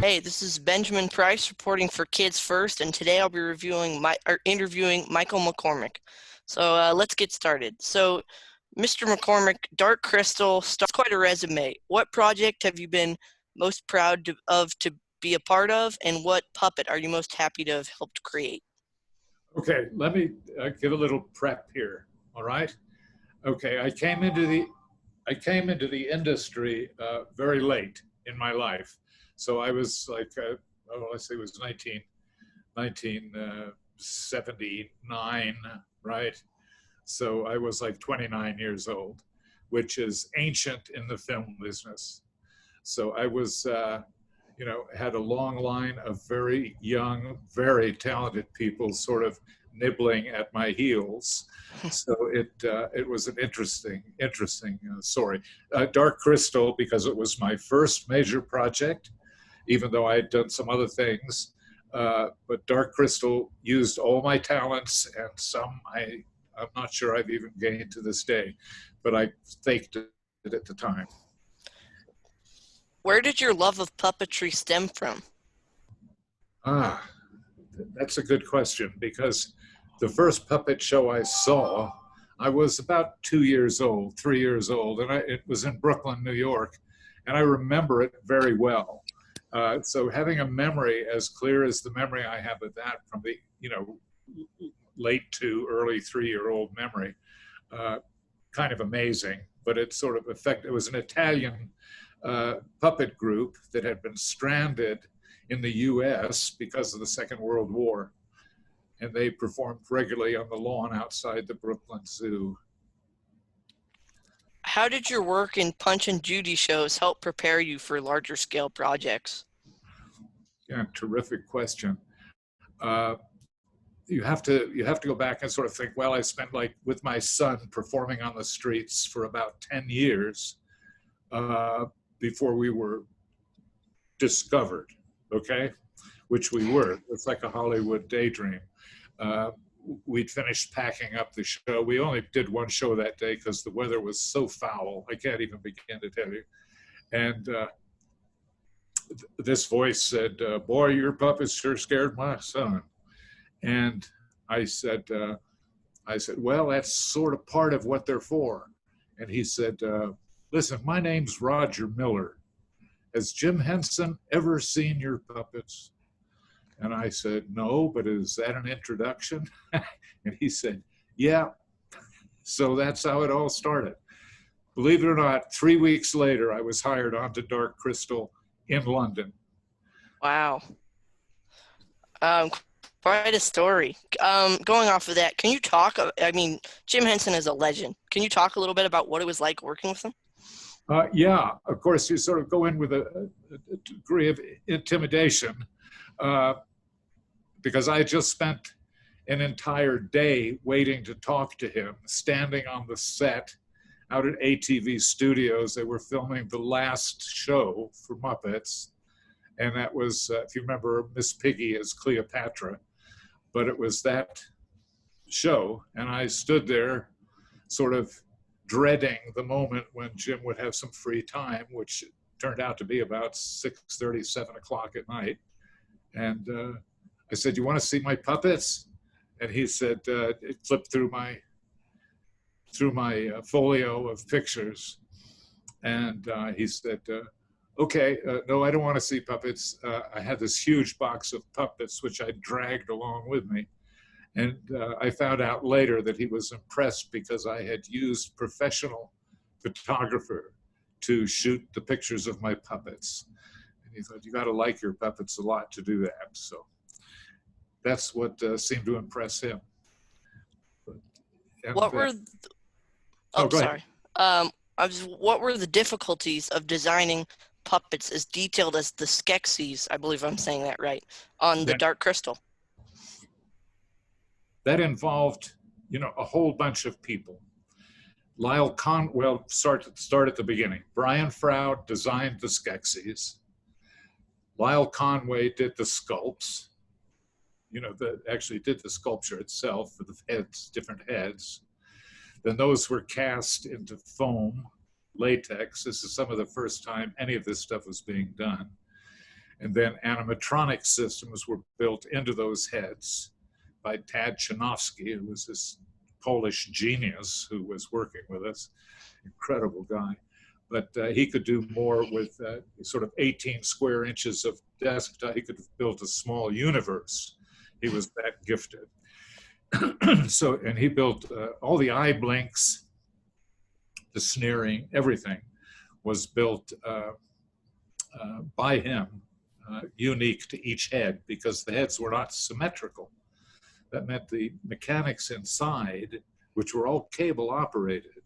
Hey, this is Benjamin Price reporting for Kids First, and today I'll be interviewing Michael McCormick. So let's get started. So, Mr. McCormick, Dark Crystal starts quite a resume. What project have you been most proud to be a part of, and what puppet are you most happy to have helped create? Okay, let me give a little prep here. All right. Okay, I came into the industry very late in my life, so I was like, let's say it was 1979, right? So I was like 29 years old, which is ancient in the film business. So I was, had a long line of very young, very talented people sort of nibbling at my heels. So it was an interesting story. Dark Crystal, because it was my first major project, even though I had done some other things. But Dark Crystal used all my talents, and some I'm not sure I've even gained to this day, but I faked it at the time. Where did your love of puppetry stem from? That's a good question, because the first puppet show I saw, I was about 3 years old, and it was in Brooklyn, New York, and I remember it very well. So having a memory as clear as the memory I have of that from the, late to early 3-year-old memory, kind of amazing, but it sort of it was an Italian puppet group that had been stranded in the US because of the Second World War. And they performed regularly on the lawn outside the Brooklyn Zoo. How did your work in Punch and Judy shows help prepare you for larger scale projects? Yeah, terrific question. You have to go back and sort of think, well, I spent with my son performing on the streets for about 10 years before we were discovered, okay? Which we were. It's like a Hollywood daydream. We'd finished packing up the show. We only did one show that day because the weather was so foul. I can't even begin to tell you. And this voice said, boy, your puppets sure scared my son. And I said, well, that's sort of part of what they're for. And he said, listen, my name's Roger Miller. Has Jim Henson ever seen your puppets? And I said, no, but is that an introduction? And he said, yeah. So that's how it all started. Believe it or not, 3 weeks later, I was hired onto Dark Crystal in London. Wow. Quite a story. Going off of that, can you talk? I mean, Jim Henson is a legend. Can you talk a little bit about what it was like working with him? Yeah, of course, you sort of go in with a degree of intimidation because I had just spent an entire day waiting to talk to him, standing on the set out at ATV Studios. They were filming the last show for Muppets, and that was, if you remember, Miss Piggy as Cleopatra. But it was that show, and I stood there sort of dreading the moment when Jim would have some free time, which turned out to be about 6:30, 7 o'clock at night. And I said, you want to see my puppets? And he said, it flipped through my folio of pictures. And he said, okay, no, I don't want to see puppets. I had this huge box of puppets, which I dragged along with me. And I found out later that he was impressed because I had used professional photographer to shoot the pictures of my puppets. And he thought, you got to like your puppets a lot to do that. So that's what seemed to impress him. And, what were what were the difficulties of designing puppets as detailed as the Skeksis, I believe I'm saying that right, on the Dark Crystal? That involved, a whole bunch of people. Start at the beginning. Brian Froud designed the Skeksis. Lyle Conway did the sculpts. Actually did the sculpture itself for the heads, different heads. Then those were cast into foam, latex. This is some of the first time any of this stuff was being done. And then animatronic systems were built into those heads by Tad Chanofsky, who was this Polish genius who was working with us. Incredible guy. But he could do more with sort of 18 square inches of desktop. He could have built a small universe. He was that gifted. So, and he built all the eye blinks, the sneering, everything was built by him, unique to each head, because the heads were not symmetrical. That meant the mechanics inside, which were all cable operated,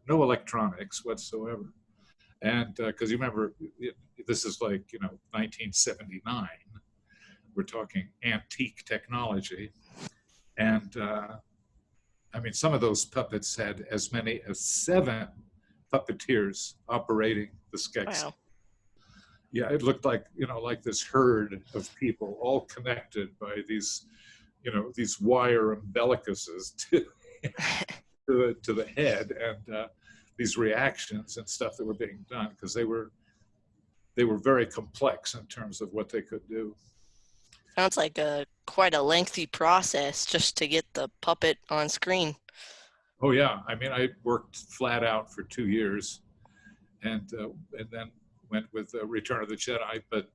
no electronics whatsoever. And because you remember, this is like, 1979. We're talking antique technology. And I mean, some of those puppets had as many as 7 puppeteers operating the Skeksis. Wow. Yeah, it looked like, like this herd of people all connected by these, these wire umbilicuses to the head, and these reactions and stuff that were being done, because they were very complex in terms of what they could do. Sounds like quite a lengthy process just to get the puppet on screen. Oh yeah, I mean, I worked flat out for 2 years, and then went with Return of the Jedi, but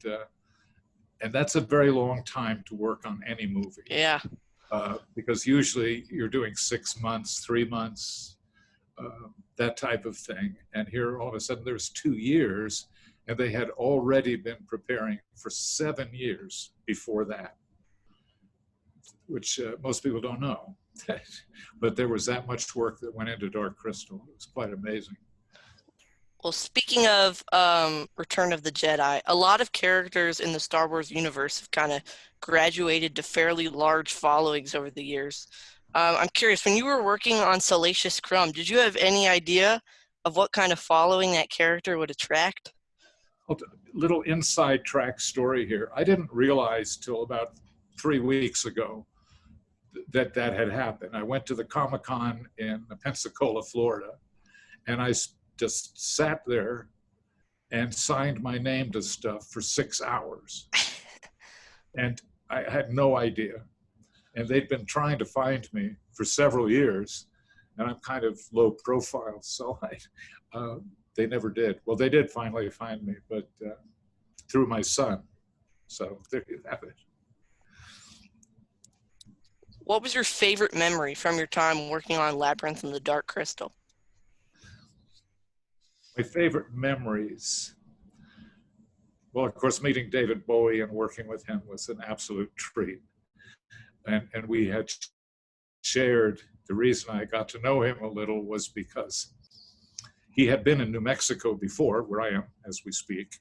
and that's a very long time to work on any movie. Yeah. Because usually you're doing 6 months, 3 months, that type of thing. And here all of a sudden there's 2 years, and they had already been preparing for 7 years before that, which most people don't know. But there was that much work that went into Dark Crystal. It was quite amazing. Well, speaking of Return of the Jedi, a lot of characters in the Star Wars universe have kind of graduated to fairly large followings over the years. I'm curious, when you were working on Salacious Crumb, did you have any idea of what kind of following that character would attract? Little inside track story here. I didn't realize till about 3 weeks ago that had happened. I went to the Comic-Con in Pensacola, Florida, and I just sat there and signed my name to stuff for 6 hours. And I had no idea. And they'd been trying to find me for several years, and I'm kind of low profile, so they never did. Well, they did finally find me, but through my son. So there you have it. What was your favorite memory from your time working on Labyrinth and the Dark Crystal? My favorite memories, well, of course, meeting David Bowie and working with him was an absolute treat. And we had shared, the reason I got to know him a little was because he had been in New Mexico before, where I am as we speak,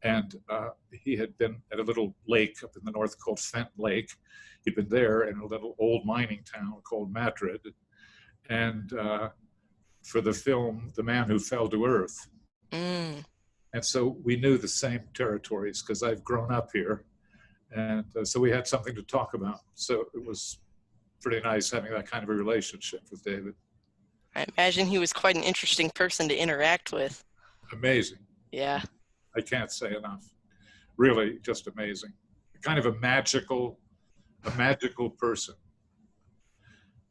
and he had been at a little lake up in the north called Fent Lake. He'd been there in a little old mining town called Madrid, and for the film The Man Who Fell to Earth. Mm. And so we knew the same territories because I've grown up here. And so we had something to talk about. So it was pretty nice having that kind of a relationship with David. I imagine he was quite an interesting person to interact with. Amazing. Yeah. I can't say enough. Really just amazing. Kind of a magical person.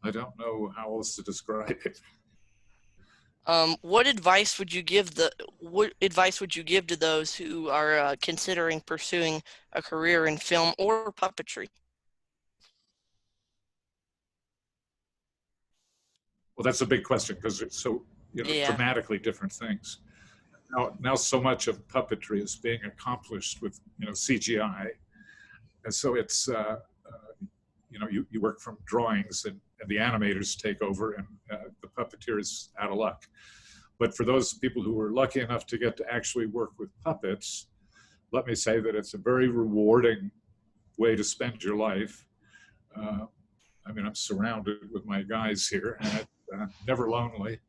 I don't know how else to describe it. What advice would you give to those who are considering pursuing a career in film or puppetry? Well, that's a big question because it's so dramatically different things. Now so much of puppetry is being accomplished with CGI, and so it's you work from drawings and the animators take over, and the puppeteer is out of luck. But for those people who were lucky enough to get to actually work with puppets, let me say that it's a very rewarding way to spend your life. I mean, I'm surrounded with my guys here, and never lonely.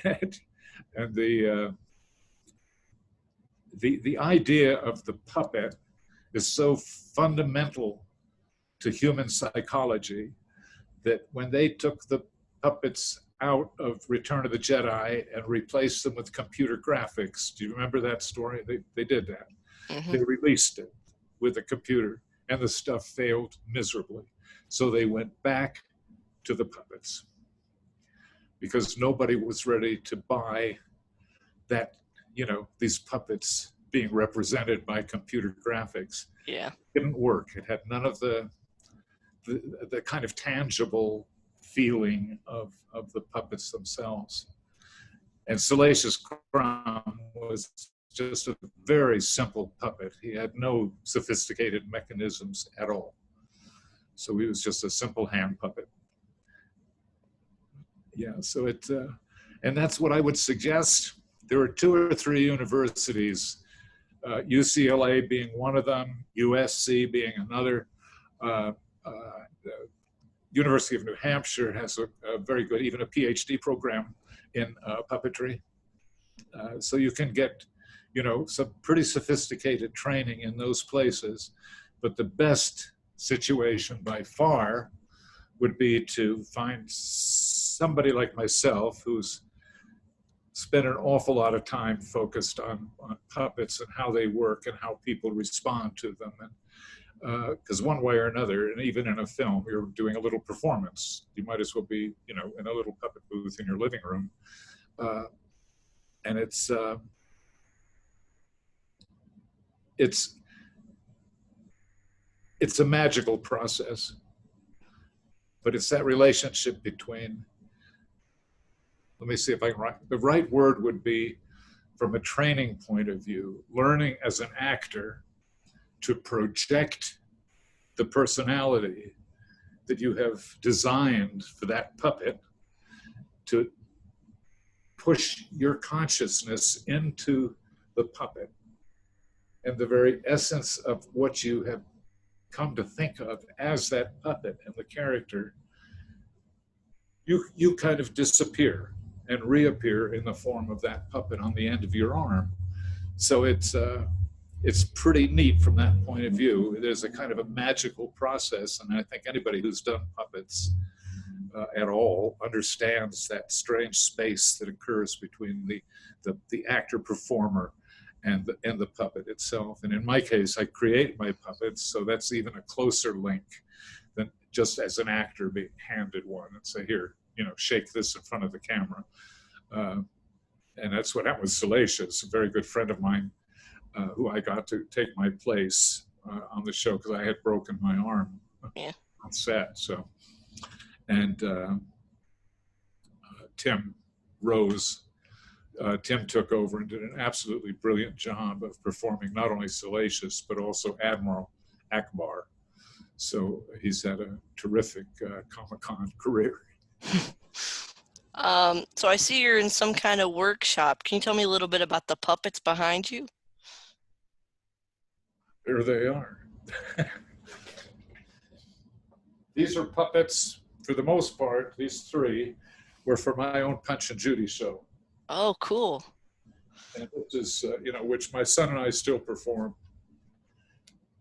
And the idea of the puppet is so fundamental to human psychology that when they took the puppets out of Return of the Jedi and replaced them with computer graphics, do you remember that story? They did that. Mm-hmm. They released it. with a computer, and the stuff failed miserably. So they went back to the puppets because nobody was ready to buy that, these puppets being represented by computer graphics. Yeah. It didn't work. It had none of the kind of tangible feeling of the puppets themselves. And Salacious Crumb was just a very simple puppet. He had no sophisticated mechanisms at all. So he was just a simple hand puppet. Yeah, so and that's what I would suggest. There are 2 or 3 universities, UCLA being one of them, USC being another. University of New Hampshire has a very good, even a PhD program in puppetry. So you can get, some pretty sophisticated training in those places. But the best situation by far would be to find somebody like myself who's spent an awful lot of time focused on puppets and how they work and how people respond to them. And because one way or another, and even in a film, you're doing a little performance. You might as well be, in a little puppet booth in your living room. And it's a magical process, but it's that relationship between, let me see if I can write, the right word would be, from a training point of view, learning as an actor to project the personality that you have designed for that puppet, to push your consciousness into the puppet, and the very essence of what you have come to think of as that puppet and the character, you kind of disappear and reappear in the form of that puppet on the end of your arm. So it's pretty neat from that point of view. There's a kind of a magical process, and I think anybody who's done puppets at all understands that strange space that occurs between the actor performer and the puppet itself. And in my case, I create my puppets, so that's even a closer link than just as an actor being handed one and say, here, shake this in front of the camera. And that's what happened with Salacious, a very good friend of mine, who I got to take my place on the show because I had broken my arm on set. So, and Tim Rose, Tim took over and did an absolutely brilliant job of performing not only Salacious but also Admiral Akbar. So he's had a terrific Comic-Con career. So I see you're in some kind of workshop. Can you tell me a little bit about the puppets behind you? There they are. These are puppets, for the most part, these 3 were for my own Punch and Judy show. Oh, cool. And this is, which my son and I still perform.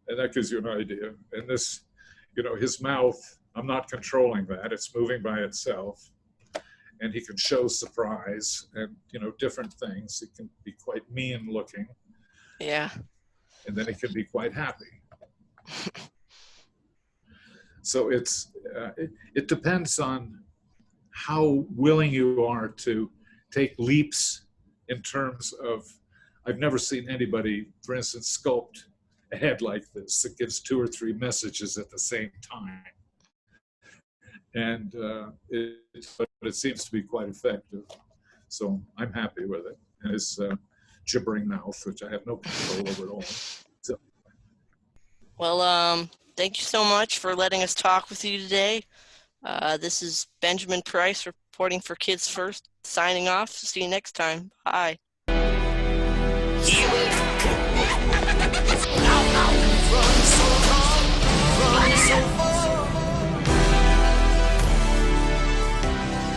And that gives you an idea. And this, his mouth, I'm not controlling that. It's moving by itself. And he can show surprise and, different things. It can be quite mean looking. Yeah. And then it can be quite happy. So it depends on how willing you are to take leaps in terms of, I've never seen anybody, for instance, sculpt a head like this that gives 2 or 3 messages at the same time. And but it seems to be quite effective. So I'm happy with it. And his gibbering mouth, which I have no control over at all. So. Well, thank you so much for letting us talk with you today. This is Benjamin Price reporting for Kids First, signing off. See you next time. Bye.